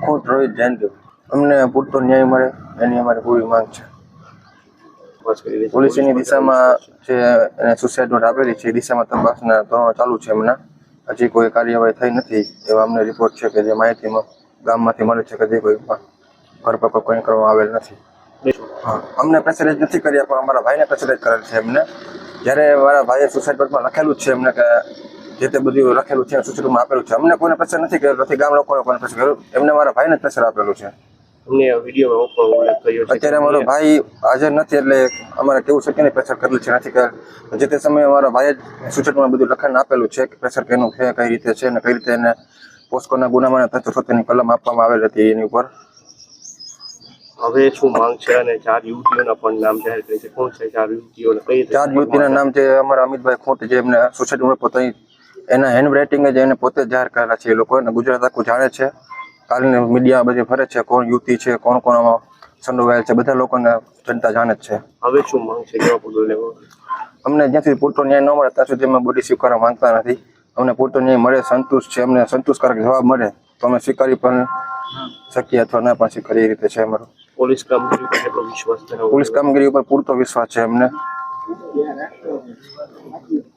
ખોટ રોહિત જૈન અમને પૂરતો ન્યાય મળે એની અમારી પૂરી માંગ છે. પોલીસની દિશામાં જે એને સુસાઇડ નોટ આપેલી છે એ દિશામાં તપાસના ધોરણો ચાલુ છે. એમના હજી કોઈ કાર્યવાહી થઈ નથી એવા અમને રિપોર્ટ છે કે જે માહિતીમાં ગામમાંથી મળે છે કે જે કોઈ ધરપકડ કોઈ કરવામાં આવેલ નથી. હા, અમને પ્રેશરાઇઝ નથી કર્યા પણ અમારા ભાઈને પ્રેશરાઇઝ કરેલ છે. એમને જ્યારે મારા ભાઈએ સુસાઇડ નોટમાં લખેલું જ છે એમને કે જે તે બધું લખેલું છે સુસાઇડ નોટમાં આપેલું છે. અમને કોઈને પ્રેશર નથી કર્યું નથી, ગામ લોકોને કોઈને પ્રેશર કર્યું, એમને મારા ભાઈને પ્રેશર આપેલું છે. અત્યારે મારો ભાઈ હાજર નથી એટલે અમારે કેવું શક્ય નહીં પ્રેશર કરેલું છે નથી કે જે તે સમયે મારા ભાઈએ જ સૂચનમાં બધું લખાણ આપેલું છે કે પ્રેશર કેનું છે, કઈ રીતે છે ને કઈ રીતે એને પોસ્કોના ગુનામાં 377ની કલમ આપવામાં આવેલ હતી એની ઉપર. હવે શું માંગ છે અને 4 યુવતીઓના પણ નામ જાહેર કરી છે? કોણ છે 4 યુવતીઓને? કઈ 4 યુવતીના નામ છે અમારા અમિતભાઈ ખોટ જે એમને સુસાઇડ નોટ પોતે એના હેન્ડ રાઇટિંગ જ એને પોતે જાહેર કરેલા છે. એ લોકો એને ગુજરાત આખું જાણે છે, કાલની મીડિયા બધી ફરે છે, કોણ યુવતી છે, કોણ કોણ સંડોવાયેલ છે, બધા લોકોને જનતા જાણે જ છે. હવે શું માંગ છે? કેવા પગલાં લેવા? અમને જ્યાં સુધી પૂરતો ન્યાય ન મળે ત્યાં સુધી અમે બોડી સ્વીકારવા માંગતા નથી. અમને પૂરતો ન્યાય મળે, સંતુષ્ટ છે, અમને સંતોષકારક જવાબ મળે તો અમે સ્વીકારી પણ શકીએ અથવા ના પણ સ્વીકારીએ. એ રીતે છે અમારું. પોલીસ કામગીરી પર કેટલો વિશ્વાસ ધરાવો? પોલીસ કામગીરી ઉપર પૂરતો વિશ્વાસ છે અમને.